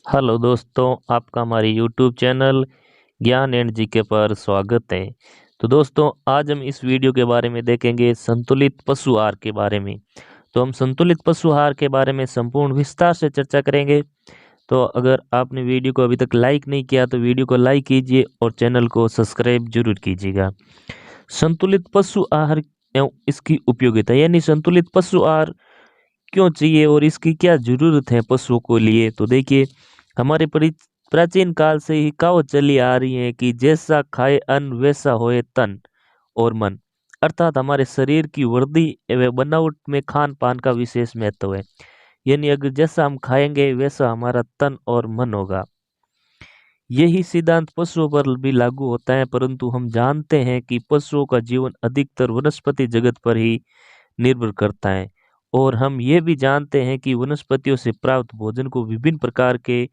Hello दोस्तों, आपका हमारे यूट्यूब चैनल ज्ञान एंड जीके पर स्वागत है। तो दोस्तों, आज हम इस वीडियो के बारे में देखेंगे संतुलित पशु आहार के बारे में। तो हम संतुलित पशु आहार के बारे में संपूर्ण विस्तार से चर्चा करेंगे। तो अगर आपने वीडियो को अभी तक लाइक नहीं किया तो वीडियो को लाइक कीजिए और चैनल को सब्सक्राइब जरूर कीजिएगा। संतुलित पशु आहार एवं इसकी उपयोगिता, यानी संतुलित पशु आहार क्यों चाहिए और इसकी क्या जरूरत है पशुओं को लिए। तो देखिए, हमारे प्राचीन काल से ही कहावत चली आ रही है कि जैसा खाए अन्न वैसा होए तन और मन। अर्थात हमारे शरीर की वृद्धि एवं बनावट में खान पान का विशेष महत्व है। यानी अगर जैसा हम खाएंगे वैसा हमारा तन और मन होगा। यही सिद्धांत पशुओं पर भी लागू होता है, परंतु हम जानते हैं कि पशुओं का जीवन अधिकतर वनस्पति जगत पर ही निर्भर करता है। और हम ये भी जानते हैं कि वनस्पतियों से प्राप्त भोजन को विभिन्न प्रकार के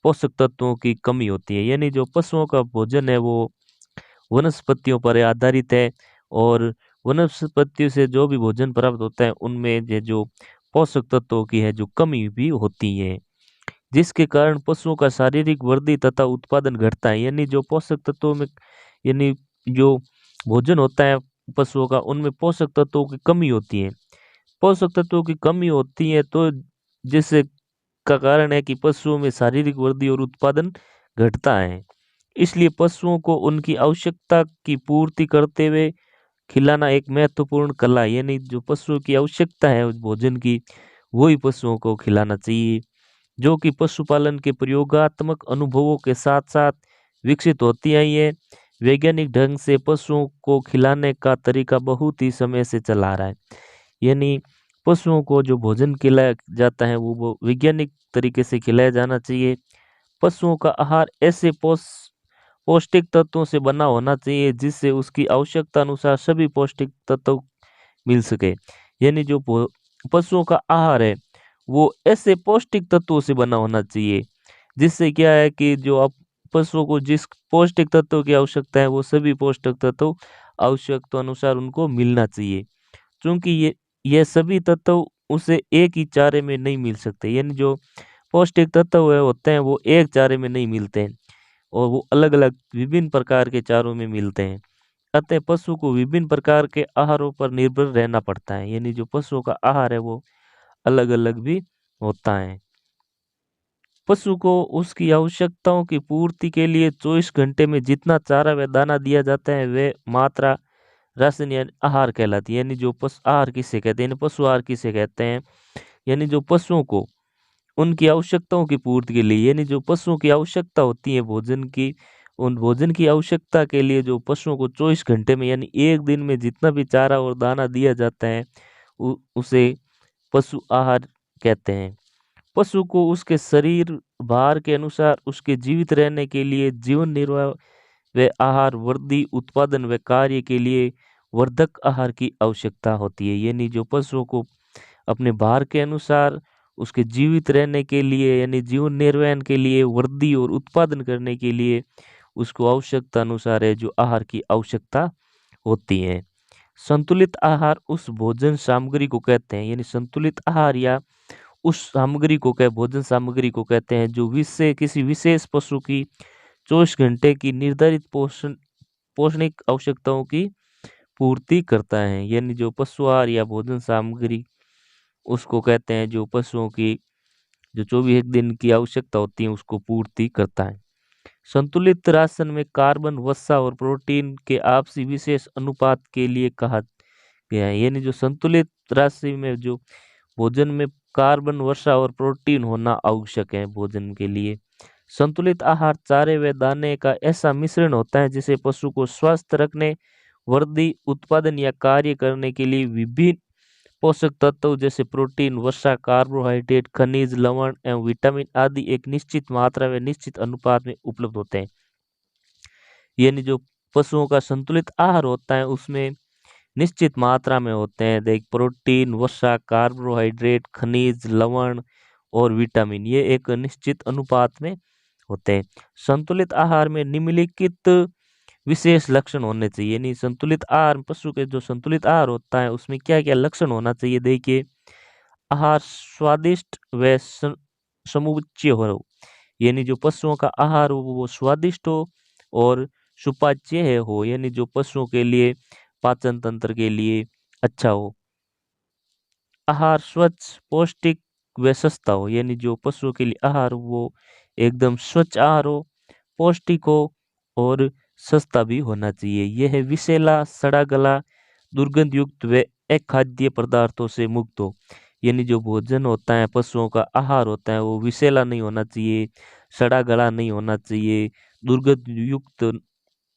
पोषक तत्वों की कमी होती है। यानी जो पशुओं का भोजन है वो वनस्पतियों पर आधारित है। और वनस्पतियों से जो भी भोजन प्राप्त होता है उनमें ये जो पोषक तत्वों की है जो कमी भी होती है, जिसके कारण पशुओं का शारीरिक वृद्धि तथा उत्पादन घटता है। यानी जो पोषक तत्वों में, यानी जो भोजन होता है पशुओं का, उनमें पोषक तत्वों की कमी होती है। पोषक तत्वों की कमी होती है तो जिससे का कारण है कि पशुओं में शारीरिक वृद्धि और उत्पादन घटता है। इसलिए पशुओं को उनकी आवश्यकता की पूर्ति करते हुए खिलाना एक महत्वपूर्ण कला है। यानी जो पशुओं की आवश्यकता है उस भोजन की, वही पशुओं को खिलाना चाहिए, जो कि पशुपालन के प्रयोगात्मक अनुभवों के साथ साथ विकसित होती आई है। वैज्ञानिक ढंग से पशुओं को खिलाने का तरीका बहुत ही समय से चला आ रहा है। यानी पशुओं को जो भोजन खिलाया जाता है वो वैज्ञानिक तरीके से खिलाया जाना चाहिए। पशुओं का आहार ऐसे पौष्टिक तत्वों से बना होना चाहिए जिससे उसकी आवश्यकता अनुसार सभी पौष्टिक तत्व मिल सके। यानी जो पशुओं का आहार है वो ऐसे पौष्टिक तत्वों से बना होना चाहिए जिससे क्या है कि जो आप पशुओं को जिस पौष्टिक तत्वों की आवश्यकता है वो सभी पौष्टिक तत्व आवश्यकता अनुसार उनको मिलना चाहिए। क्योंकि ये सभी तत्व उसे एक ही चारे में नहीं मिल सकते। यानी जो पौष्टिक तत्व होते हैं वो एक चारे में नहीं मिलते हैं और वो अलग अलग विभिन्न प्रकार के चारों में मिलते हैं। अतः पशु को विभिन्न प्रकार के आहारों पर निर्भर रहना पड़ता है। यानी जो पशुओं का आहार है वो अलग अलग भी होता है। पशु को उसकी आवश्यकताओं की पूर्ति के लिए 24 घंटे में जितना चारा व दाना दिया जाता है वे मात्रा राशन यानी आहार कहलाती है। यानी जो पशु आहार किसे कहते हैं, यानी पशु आहार किसे कहते हैं। यानी जो पशुओं को उनकी आवश्यकताओं की पूर्ति के लिए, यानी जो पशुओं की आवश्यकता होती है भोजन की, उन भोजन की आवश्यकता के लिए जो पशुओं को 24 घंटे में यानी एक दिन में जितना भी चारा और दाना दिया जाता है उसे पशु आहार कहते हैं। पशु को उसके शरीर भार के अनुसार उसके जीवित रहने के लिए जीवन निर्वाह व आहार वृद्धि उत्पादन व कार्य के लिए वर्धक आहार की आवश्यकता होती है। यानी जो पशुओं को अपने भार के अनुसार उसके जीवित रहने के लिए यानी जीवन निर्वहन के लिए वृद्धि और उत्पादन करने के लिए उसको आवश्यकता अनुसार है जो आहार की आवश्यकता होती है। संतुलित आहार उस भोजन सामग्री को कहते हैं, यानी संतुलित आहार या उस सामग्री को भोजन सामग्री को कहते हैं जो किसी विशेष पशु की 24 घंटे की निर्धारित पोषणिक आवश्यकताओं की पूर्ति करता है। यानी जो पशु आहार या भोजन सामग्री उसको कहते हैं जो पशुओं की जो 24 दिन की आवश्यकता होती है उसको पूर्ति करता है। संतुलित राशन में कार्बन, वसा और प्रोटीन के आपसी विशेष अनुपात के लिए कहा गया है। यानी जो संतुलित राशि में जो भोजन में कार्बन, वसा और प्रोटीन होना आवश्यक है भोजन के लिए। संतुलित आहार चारे व दाने का ऐसा मिश्रण होता है जिसे पशु को स्वस्थ रखने, वृद्धि, उत्पादन या कार्य करने के लिए विभिन्न पोषक तत्व जैसे प्रोटीन, वसा, कार्बोहाइड्रेट, खनिज, लवण एवं विटामिन आदि एक निश्चित मात्रा में निश्चित अनुपात में उपलब्ध होते हैं। यानी जो पशुओं का संतुलित आहार होता है उसमें निश्चित मात्रा में होते हैं देख प्रोटीन, वसा, कार्बोहाइड्रेट, खनिज, लवण और विटामिन, ये एक निश्चित अनुपात में होते हैं। संतुलित आहार में निम्नलिखित विशेष लक्षण होने चाहिए। यानी संतुलित आहार, पशु के जो संतुलित आहार होता है उसमें क्या क्या लक्षण होना चाहिए। देखिए, आहार स्वादिष्ट व समुच्चय हो, यानी जो पशुओं का आहार हो वो स्वादिष्ट हो और सुपाच्य हो, यानी जो पशुओं के लिए पाचन तंत्र के लिए अच्छा हो। आहार स्वच्छ, पौष्टिक व सस्ता हो, यानी जो पशुओं के लिए आहार वो एकदम स्वच्छ आहार हो, पौष्टिक हो और सस्ता भी होना चाहिए। यह विषैला, सड़ा गला, दुर्गंध युक्त व अखाद्य पदार्थों से मुक्त हो, यानी जो भोजन होता है, पशुओं का आहार होता है वो विषैला नहीं होना चाहिए, सड़ा गला नहीं होना चाहिए, दुर्गंध युक्त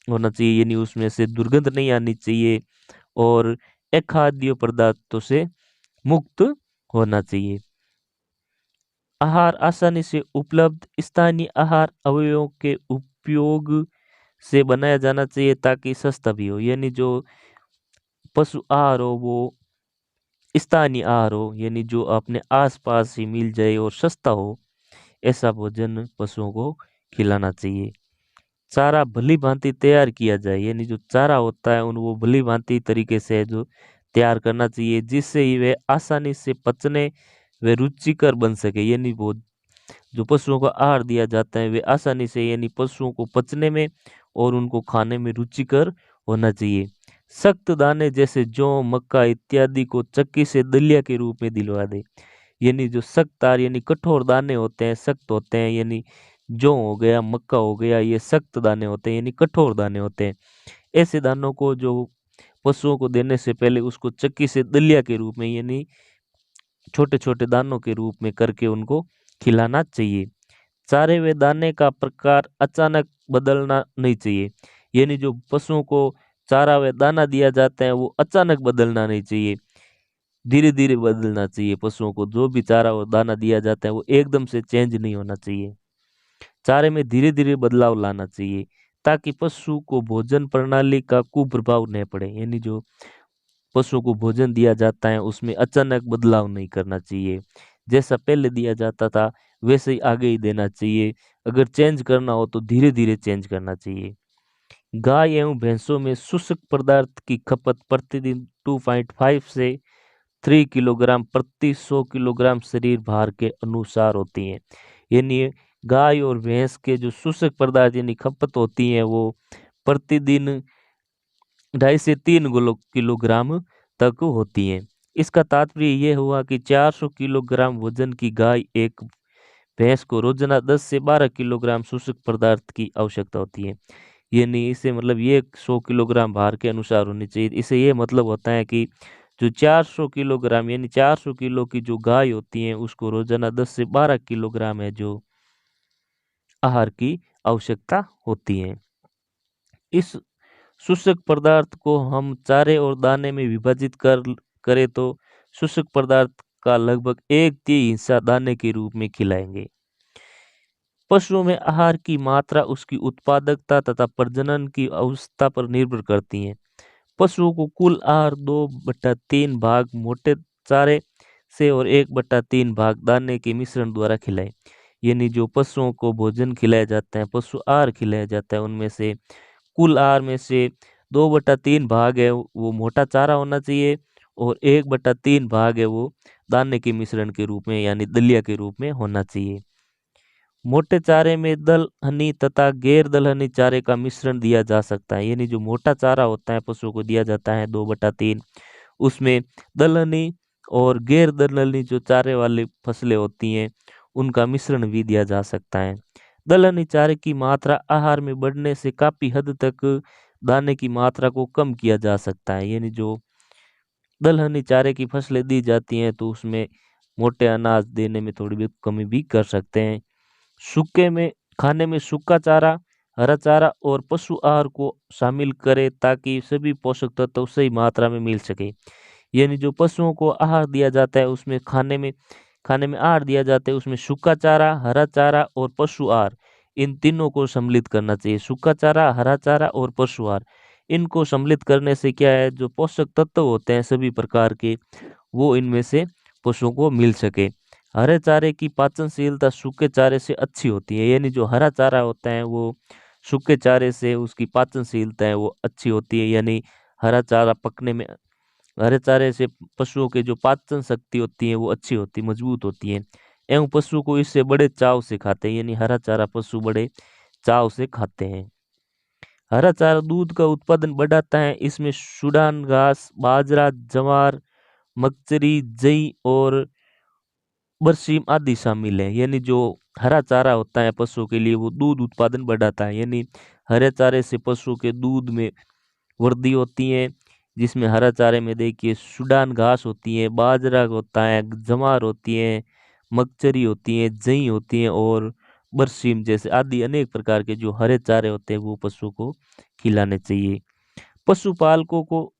होना चाहिए, यानी उसमें से दुर्गंध नहीं आनी चाहिए और अखाद्य पदार्थों से मुक्त होना चाहिए। आहार आसानी से उपलब्ध, स्थानीय आहार अवयवों के उपयोग से बनाया जाना चाहिए ताकि सस्ता भी हो, यानी जो पशु आहार हो वो स्थानीय आहार हो, यानी जो अपने आसपास ही मिल जाए और सस्ता हो, ऐसा भोजन पशुओं को खिलाना चाहिए। चारा भली भांति तैयार किया जाए, यानी जो चारा होता है उन वो भली भांति तरीके से जो तैयार करना चाहिए जिससे ही वे आसानी से पचने वे रुचिकर बन सके, यानी वो जो पशुओं को आहार दिया जाता है वे आसानी से यानी पशुओं को पचने में और उनको खाने में रुचिकर होना चाहिए। सख्त दाने जैसे जौ, मक्का इत्यादि को चक्की से दलिया के रूप में दिलवा दे, यानी जो सख्त तार यानी कठोर दाने होते हैं, सख्त होते हैं, यानी जौ हो गया, मक्का हो गया, ये सख्त दाने होते हैं यानी कठोर दाने होते हैं। ऐसे दानों को जो पशुओं को देने से पहले उसको चक्की से दलिया के रूप में यानी छोटे छोटे दानों के रूप में करके उनको खिलाना चाहिए। चारे व दाने का प्रकार अचानक बदलना नहीं चाहिए, यानी जो पशुओं को चारा व दाना दिया जाता है वो अचानक बदलना नहीं चाहिए, धीरे धीरे बदलना चाहिए। पशुओं को जो भी चारा और दाना दिया जाता है वो एकदम से चेंज नहीं होना चाहिए, चारे में धीरे धीरे बदलाव लाना चाहिए ताकि पशु को भोजन प्रणाली का कुप्रभाव न पड़े, यानी जो पशु को भोजन दिया जाता है उसमें अचानक बदलाव नहीं करना चाहिए, जैसा पहले दिया जाता था वैसे ही आगे ही देना चाहिए। अगर चेंज करना हो तो धीरे धीरे चेंज करना चाहिए। गाय एवं भैंसों में शुष्क पदार्थ की खपत प्रतिदिन 2.5 से 3 किलोग्राम प्रति 100 किलोग्राम शरीर भार के अनुसार होती है, यानी गाय और भैंस के जो शुष्क पदार्थ यानी खपत होती है वो प्रतिदिन 2.5 से 3 किलोग्राम तक होती है। इसका तात्पर्य यह हुआ कि 400 किलोग्राम वजन की गाय एक भैंस को रोजाना 10 से 12 किलोग्राम शुष्क पदार्थ की आवश्यकता होती है, यानी इसे मतलब ये 100 किलोग्राम भार के अनुसार होनी चाहिए। इसे ये मतलब होता है कि जो 400 किलोग्राम यानी 400 किलो की जो गाय होती है उसको रोजाना 10 से 12 किलोग्राम है जो आहार की आवश्यकता होती है। इस शुष्क पदार्थ को हम चारे और दाने में विभाजित करें तो शुष्क पदार्थ का लगभग 1/3 हिस्सा दाने के रूप में खिलाएंगे। पशुओं में आहार की मात्रा उसकी उत्पादकता तथा प्रजनन की अवस्था पर निर्भर करती है। पशुओं को कुल आहार 2/3 भाग मोटे चारे से और 1/3 भाग दाने के मिश्रण द्वारा खिलाएं, यानी जो पशुओं को भोजन खिलाया जाता है, पशु आहार खिलाया जाता है, उनमें से कुल आहार में से 2/3 भाग है वो मोटा चारा होना चाहिए और 1/3 भाग है वो दाने के मिश्रण के रूप में यानी दलिया के रूप में होना चाहिए। मोटे चारे में दलहनी तथा गैर दलहनी चारे का मिश्रण दिया जा सकता है, यानी जो मोटा चारा होता है पशुओं को दिया जाता है 2/3, उसमें दलहनी और गैर दलहनी जो चारे वाली फसलें होती हैं उनका मिश्रण भी दिया जा सकता है। दलहनी चारे की मात्रा आहार में बढ़ने से काफी हद तक दाने की मात्रा को कम किया जा सकता है, यानी जो दलहनी चारे की फसलें दी जाती हैं तो उसमें मोटे अनाज देने में थोड़ी बहुत कमी भी कर सकते हैं। सूखे में खाने में सूखा चारा, हरा चारा और पशु आहार को शामिल करें ताकि सभी पोषक तत्व सही मात्रा में मिल सके, यानी जो पशुओं को आहार दिया जाता है उसमें खाने में आहार दिया जाता है उसमें सूखा चारा, हरा चारा और पशु आहार, इन तीनों को सम्मिलित करना चाहिए। सूखा चारा, हरा चारा और पशु आहार, इनको सम्मिलित करने से क्या है जो पोषक तत्व होते हैं सभी प्रकार के वो इनमें से पशुओं को मिल सके। हरे चारे की पाचनशीलता सूखे चारे से अच्छी होती है, यानी जो हरा चारा होता है वो सूखे चारे से उसकी पाचनशीलता है वो अच्छी होती है, यानी हरा चारा पकने में हरे चारे से पशुओं के जो पाचन शक्ति होती है वो अच्छी होती मजबूत होती है। एवं पशु को इससे बड़े चाव से खाते हैं, यानी हरा चारा पशु बड़े चाव से खाते हैं। हरा चारा दूध का उत्पादन बढ़ाता है। इसमें सूडान घास, बाजरा, ज्वार, मकचरी, जई और बरसीम आदि शामिल है। यानी जो हरा चारा होता है पशु के लिए वो दूध उत्पादन बढ़ाता है। यानी हरे चारे से पशु के दूध में वृद्धि होती है, जिसमें हरा चारे में देखिए सूडान घास होती है, बाजरा होता है, जवार होती है, मकचरी होती है, जई होती है और बरसीम जैसे आदि अनेक प्रकार के जो हरे चारे होते हैं वो पशु को खिलाने चाहिए। पशुपालकों को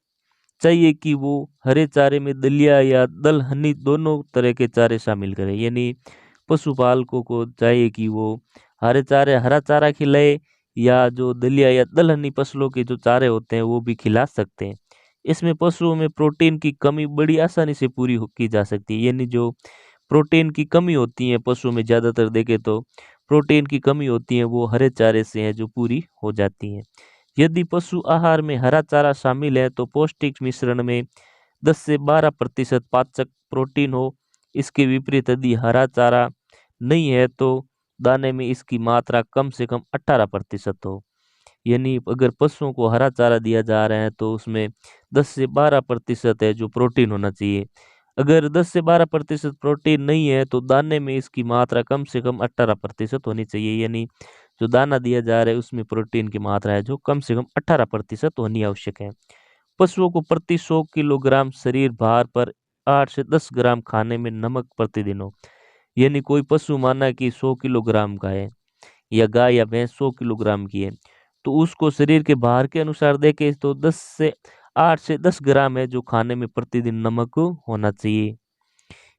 चाहिए कि वो हरे चारे में दलिया या दलहनी दोनों तरह के चारे शामिल करें। यानी पशुपालकों को चाहिए कि वो हरा चारा खिलाए या जो दलिया या दलहनी फसलों के जो चारे होते हैं वो भी खिला सकते हैं। इसमें पशुओं में प्रोटीन की कमी बड़ी आसानी से पूरी की जा सकती है। यानी जो प्रोटीन की कमी होती है पशुओं में, ज़्यादातर देखें तो प्रोटीन की कमी होती है वो हरे चारे से है जो पूरी हो जाती है। यदि पशु आहार में हरा चारा शामिल है तो पौष्टिक मिश्रण में 10 से 12% पाचक प्रोटीन हो। इसके विपरीत यदि हरा चारा नहीं है तो दाने में इसकी मात्रा कम से कम 18% हो। यानी अगर पशुओं को हरा चारा दिया जा रहा है तो उसमें 10 से 12% है जो प्रोटीन होना चाहिए। अगर 10 से 12% प्रोटीन नहीं है तो दाने में इसकी मात्रा कम से कम 18% होनी चाहिए। यानी जो दाना दिया जा रहा है उसमें प्रोटीन की मात्रा है जो कम से कम 18% होनी आवश्यक है। पशुओं को प्रति 100 किलोग्राम शरीर भार पर 8 से 10 ग्राम खाने में नमक प्रतिदिन हो। यानी कोई पशु माना कि 100 किलोग्राम का है या गाय या भैंस 100 किलोग्राम की है तो उसको शरीर के भार के अनुसार देखें तो 8 से 10 ग्राम है जो खाने में प्रतिदिन नमक होना चाहिए।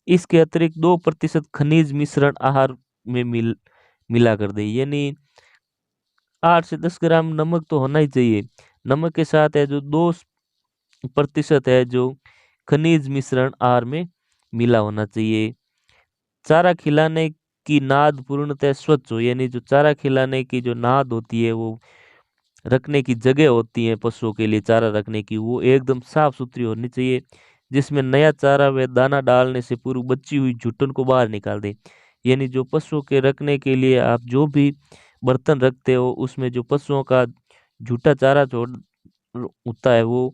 इसके अतिरिक्त 2% खनिज मिश्रण आहार में मिला कर दे। यानी 8 से 10 ग्राम नमक तो होना ही चाहिए। नमक के साथ है जो 2% है जो खनिज मिश्रण आहार में मिला होना चाहिए। चारा खिलाने की नाद पूर्णतः स्वच्छ हो। यानी जो चारा खिलाने की जो नाद होती है वो रखने की जगह होती है पशुओं के लिए चारा रखने की, वो एकदम साफ सुथरी होनी चाहिए, जिसमें नया चारा व दाना डालने से पूर्व बची हुई झुटन को बाहर निकाल दे। यानी जो पशुओं के रखने के लिए आप जो भी बर्तन रखते हो उसमें जो पशुओं का झूठा चारा छोड़ होता है वो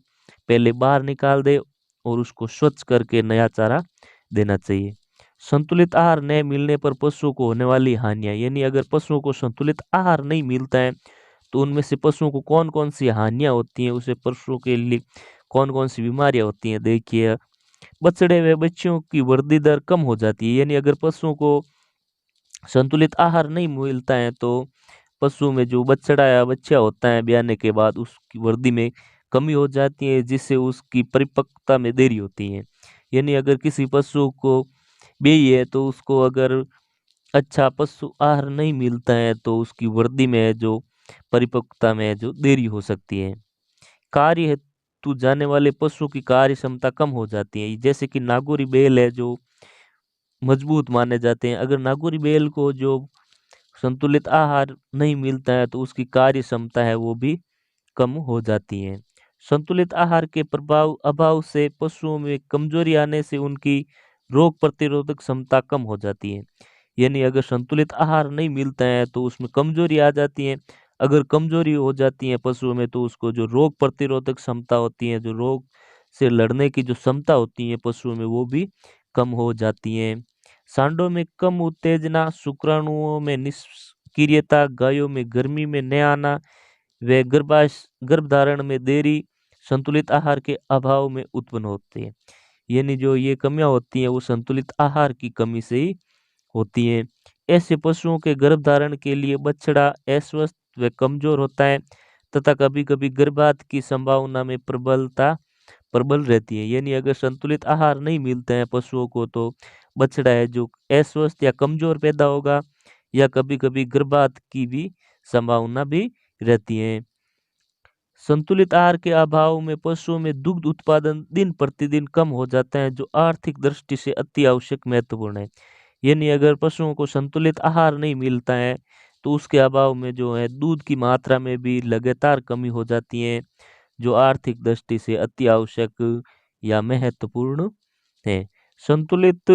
पहले बाहर निकाल दे और उसको स्वच्छ करके नया चारा देना चाहिए। संतुलित आहार न मिलने पर पशुओं को होने वाली हानियां। यानी अगर पशुओं को संतुलित आहार नहीं मिलता है तो उनमें से पशुओं को कौन कौन सी हानियां होती हैं, उसे पशुओं के लिए कौन कौन सी बीमारियां होती हैं। देखिए, बछड़े व बच्चियों की वृद्धि दर कम हो जाती है। यानी अगर पशुओं को संतुलित आहार नहीं मिलता है तो पशु में जो बछड़ा या बच्चा होता है ब्याने के बाद उसकी वृद्धि में कमी हो जाती है, जिससे उसकी परिपक्वता में देरी होती है। यानी अगर किसी पशु को ब्याई है तो उसको अगर अच्छा पशु आहार नहीं मिलता है तो उसकी वृद्धि में जो परिपक्वता में जो देरी हो सकती है। कार्य हेतु जाने वाले पशु की कार्य क्षमता कम हो जाती है। जैसे कि नागौरी बैल है जो मजबूत माने जाते हैं। अगर नागौरी बैल को जो संतुलित आहार नहीं मिलता है तो उसकी कार्य क्षमता है वो भी कम हो जाती है। संतुलित आहार के प्रभाव अभाव से पशुओं में कमजोरी आने से उनकी रोग प्रतिरोधक क्षमता कम हो जाती है। यानी अगर संतुलित आहार नहीं मिलता है तो उसमें कमजोरी आ जाती है। अगर कमजोरी हो जाती है पशुओं में तो उसको जो रोग प्रतिरोधक क्षमता होती है, जो रोग से लड़ने की जो क्षमता होती है पशुओं में वो भी कम हो जाती है। सांडों में कम उत्तेजना, शुक्राणुओं में निष्क्रियता, गायों में गर्मी में न आना व गर्भधारण में देरी संतुलित आहार के अभाव में उत्पन्न होती है। यानी जो ये कमियां होती हैं वो संतुलित आहार की कमी से ही होती हैं। ऐसे पशुओं के गर्भधारण के लिए बछड़ा अस्वस्थ व कमजोर होता है तथा कभी कभी गर्भपात की संभावना में प्रबल रहती है। यानी अगर संतुलित आहार नहीं मिलता है पशुओं को तो बछड़ा है जो अस्वस्थ या कमजोर पैदा होगा या कभी कभी गर्भपात की भी संभावना भी रहती है। संतुलित आहार के अभाव में पशुओं में दुग्ध उत्पादन दिन प्रतिदिन कम हो जाता है जो आर्थिक दृष्टि से अति आवश्यक महत्वपूर्ण है। यानी अगर पशुओं को संतुलित आहार नहीं मिलता है तो उसके अभाव में जो है दूध की मात्रा में भी लगातार कमी हो जाती है जो आर्थिक दृष्टि से अति आवश्यक या महत्वपूर्ण है। संतुलित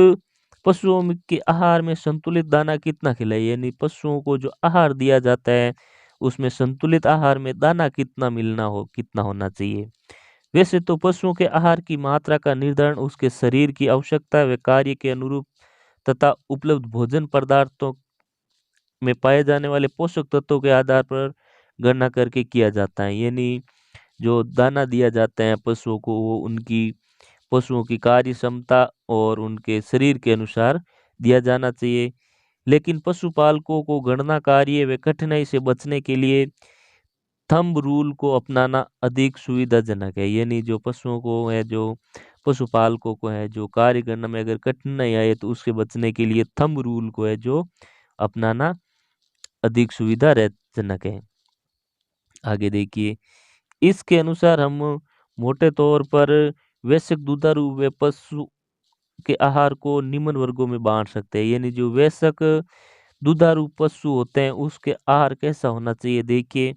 के आहार में संतुलित दाना कितना खिलाए, यानी पशुओं को जो आहार दिया जाता है उसमें संतुलित आहार में दाना कितना होना चाहिए। वैसे तो पशुओं के आहार की मात्रा का निर्धारण उसके शरीर की आवश्यकता व कार्य के अनुरूप तथा उपलब्ध भोजन पदार्थों में पाए जाने वाले पोषक तत्वों के आधार पर गणना करके किया जाता है। यानी जो दाना दिया जाता है पशुओं को, वो उनकी पशुओं की कार्य क्षमता और उनके शरीर के अनुसार दिया जाना चाहिए। लेकिन पशुपालकों को गणना कार्य व कठिनाई से बचने के लिए थंब रूल को अपनाना अधिक सुविधाजनक है। यानी जो पशुओं को है, जो पशुपालकों को है, जो कार्य करने में अगर कठिनाई आए तो उससे बचने के लिए थंब रूल को है जो अपनाना अधिक सुविधाजनक है। आगे देखिए, इसके अनुसार हम मोटे तौर पर वयस्क दुधारू व पशु के आहार को निम्न वर्गों में बांट सकते हैं। यानी जो वयस्क दुधारू पशु होते हैं उसके आहार कैसा होना चाहिए, देखिए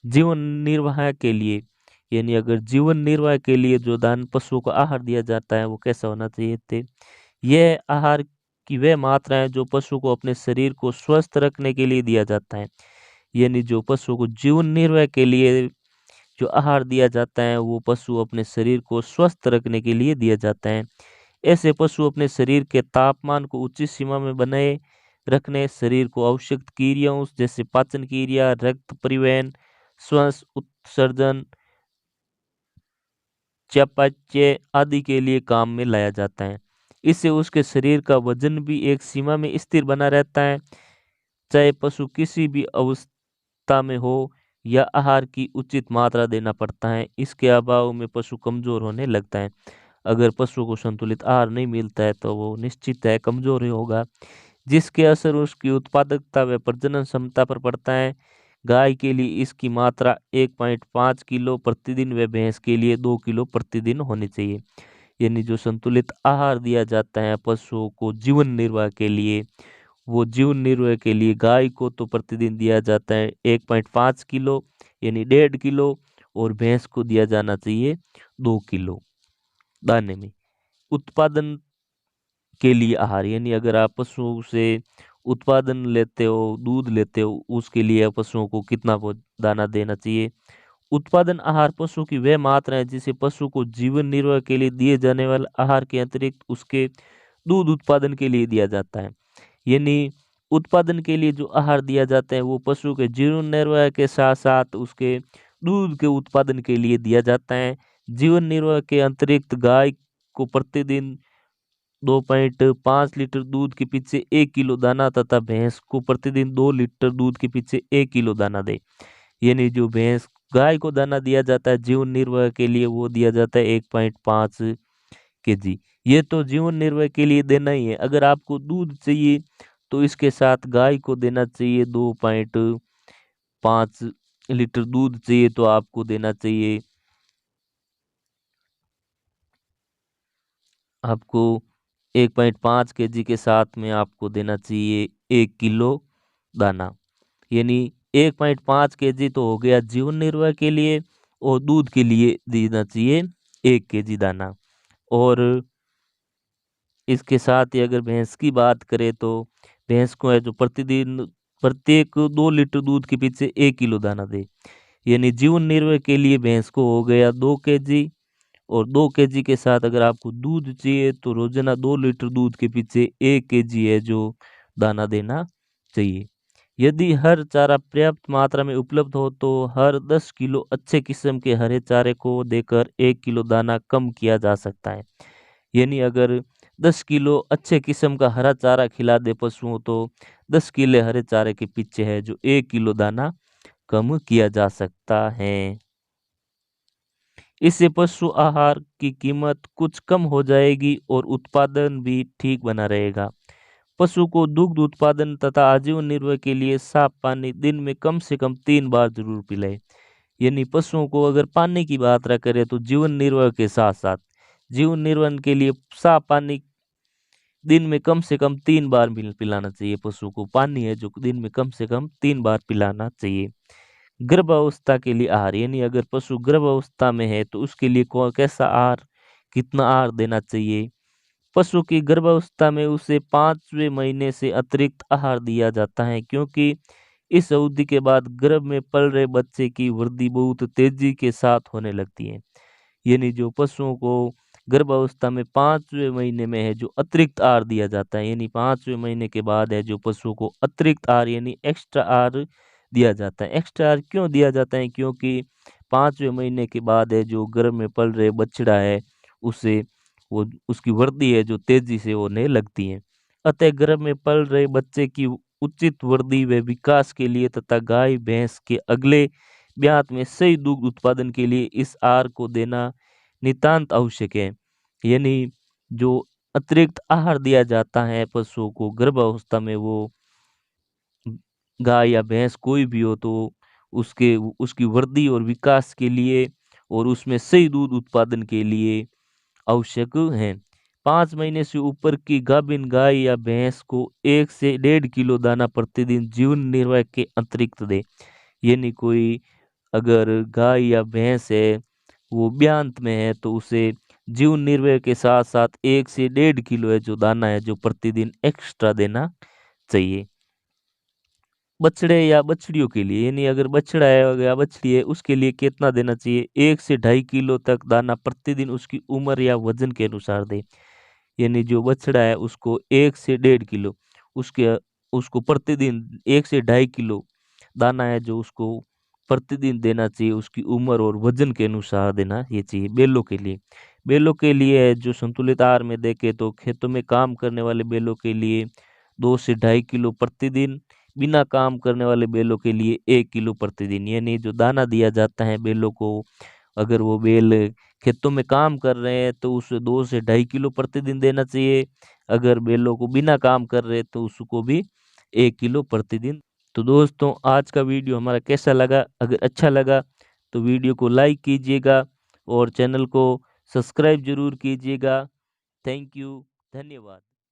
जीवन निर्वाह के लिए, यानी अगर जीवन निर्वाह के लिए जो दान पशुओं को आहार दिया जाता है वो कैसा होना चाहिए थे। यह आहार की वह मात्रा है जो पशु को अपने शरीर को स्वस्थ रखने के लिए दिया जाता है। यानी जो पशु को जीवन निर्वाह के लिए जो आहार दिया जाता है वो पशु अपने शरीर को स्वस्थ रखने के लिए दिया जाता है। ऐसे पशु अपने शरीर के तापमान को उचित सीमा में बनाए रखने, शरीर को आवश्यक क्रियाओं जैसे पाचन क्रिया, रक्त परिवहन, श्वास उत्सर्जन, चयापचय आदि के लिए काम में लाया जाता है। इससे उसके शरीर का वजन भी एक सीमा में स्थिर बना रहता है, चाहे पशु किसी भी अवस्था में हो या आहार की उचित मात्रा देना पड़ता है। इसके अभाव में पशु कमजोर होने लगता है। अगर पशु को संतुलित आहार नहीं मिलता है तो वो निश्चित है कमजोर ही होगा, जिसके असर उसकी उत्पादकता व प्रजनन क्षमता पर पड़ता है। गाय के लिए इसकी मात्रा 1.5 किलो प्रतिदिन व भैंस के लिए 2 किलो प्रतिदिन होनी चाहिए। यानी जो संतुलित आहार दिया जाता है पशुओं को जीवन निर्वाह के लिए, वो जीवन निर्वाह के लिए गाय को तो प्रतिदिन दिया जाता है 1.5 किलो यानी 1.5 किलो, और भैंस को दिया जाना चाहिए 2 किलो दाने में। उत्पादन के लिए आहार, यानी अगर आप पशुओं से उत्पादन लेते हो, दूध लेते हो, उसके लिए पशुओं को कितना दाना देना चाहिए। उत्पादन आहार पशु की वह मात्रा है जिसे पशु को जीवन निर्वाह के लिए दिए जाने वाले आहार के अतिरिक्त उसके दूध उत्पादन के लिए दिया जाता है। यानी उत्पादन के लिए जो आहार दिया जाता है वो पशु के जीवन निर्वाह के साथ साथ उसके दूध के उत्पादन के लिए दिया जाता है। जीवन निर्वाह के अतिरिक्त गाय को प्रतिदिन 2.5 लीटर दूध के पीछे 1 किलो दाना तथा भैंस को प्रतिदिन 2 लीटर दूध के पीछे 1 किलो दाना दे। यानी जो भैंस गाय को दाना दिया जाता है जीवन निर्वाह के लिए वो दिया जाता है 1.5 kg। ये तो जीवन निर्वाह के लिए देना ही है। अगर आपको दूध चाहिए तो इसके साथ गाय को देना चाहिए 2.5 लीटर दूध चाहिए तो आपको देना चाहिए, आपको 1.5 kg के साथ में आपको देना चाहिए 1 किलो दाना। यानी 1.5 kg तो हो गया जीवन निर्वाह के लिए, और दूध के लिए देना चाहिए 1 kg दाना। और इसके साथ ही अगर भैंस की बात करें तो भैंस को है जो प्रतिदिन प्रत्येक 2 लीटर दूध के पीछे 1 किलो दाना दे। यानी जीवन निर्वाह के लिए भैंस को हो गया 2 kg, और 2 kg के साथ अगर आपको दूध चाहिए तो रोजाना 2 लीटर दूध के पीछे 1 kg है जो दाना देना चाहिए। यदि हर चारा पर्याप्त मात्रा में उपलब्ध हो तो हर 10 किलो अच्छे किस्म के हरे चारे को देकर 1 किलो दाना कम किया जा सकता है। यानी अगर 10 किलो अच्छे किस्म का हरा चारा खिला दे पशुओं तो 10 किलो हरे चारे के पीछे है जो 1 किलो दाना कम किया जा सकता है। इससे पशु आहार की कीमत कुछ कम हो जाएगी और उत्पादन भी ठीक बना रहेगा। पशु को दुग्ध उत्पादन तथा आजीवन निर्वाह के लिए साफ पानी दिन में कम से कम 3 बार जरूर पिलाए। यानी पशुओं को अगर पानी की बात करें तो जीवन निर्वाह के साथ साथ जीवन निर्वाह के लिए साफ पानी दिन में कम से कम 3 बार पिलाना चाहिए। पशु को पानी है जो दिन में कम से कम 3 बार पिलाना चाहिए। गर्भावस्था के लिए आहार, यानी अगर पशु गर्भावस्था में है तो उसके लिए कैसा आहार, कितना आहार देना चाहिए। पशु की गर्भावस्था में उसे 5वें महीने से अतिरिक्त आहार दिया जाता है, क्योंकि इस अवधि के बाद गर्भ में पल रहे बच्चे की वृद्धि बहुत तेजी के साथ होने लगती है। यानी जो पशुओं को गर्भावस्था में 5वें महीने में है जो अतिरिक्त आहार दिया जाता है, यानी 5वें महीने के बाद है जो पशुओं को अतिरिक्त आहार यानी एक्स्ट्रा आहार दिया जाता है। एक्स्ट्रा आहार क्यों दिया जाता है? क्योंकि 5वें महीने के बाद है जो गर्भ में पल रहे बछड़ा है उसे वो उसकी वृद्धि है जो तेजी से होने लगती है। अतः गर्भ में पल रहे बच्चे की उचित वृद्धि व विकास के लिए तथा गाय भैंस के अगले ब्यात में सही दुग्ध उत्पादन के लिए इस आहार को देना नितांत आवश्यक है। यानी जो अतिरिक्त आहार दिया जाता है पशुओं को गर्भावस्था में, वो गाय या भैंस कोई भी हो, तो उसके उसकी वृद्धि और विकास के लिए और उसमें सही दूध उत्पादन के लिए आवश्यक हैं। 5 महीने से ऊपर की गाभिन गाय या भैंस को 1 से 1.5 किलो दाना प्रतिदिन जीवन निर्वाह के अतिरिक्त दे। यानी कोई अगर गाय या भैंस है वो ब्यात में है तो उसे जीवन निर्वाह के साथ साथ 1 से 1.5 किलो है जो दाना है जो प्रतिदिन एक्स्ट्रा देना चाहिए। बछड़े या बछड़ियों के लिए, यानी अगर बछड़ा है या बछड़ी है उसके लिए कितना देना चाहिए? 1 से 2.5 किलो तक दाना प्रतिदिन उसकी उम्र या वजन के अनुसार दे। यानी जो बछड़ा है उसको 1 से 1.5 किलो उसके उसको प्रतिदिन 1 से 2.5 किलो दाना है जो उसको प्रतिदिन देना चाहिए, उसकी उम्र और वजन के अनुसार देना ये चाहिए। बैलों के लिए है जो संतुलित आहार में देखे तो खेतों में काम करने वाले बैलों के लिए 2 से 2.5 किलो प्रतिदिन, बिना काम करने वाले बैलों के लिए 1 किलो प्रतिदिन। यानी जो दाना दिया जाता है बैलों को, अगर वो बैल खेतों में काम कर रहे हैं तो उसे 2 से 2.5 किलो प्रतिदिन देना चाहिए। अगर बैलों को बिना काम कर रहे तो उसको भी 1 किलो प्रतिदिन। तो दोस्तों आज का वीडियो हमारा कैसा लगा? अगर अच्छा लगा तो वीडियो को लाइक कीजिएगा और चैनल को सब्सक्राइब जरूर कीजिएगा। थैंक यू, धन्यवाद।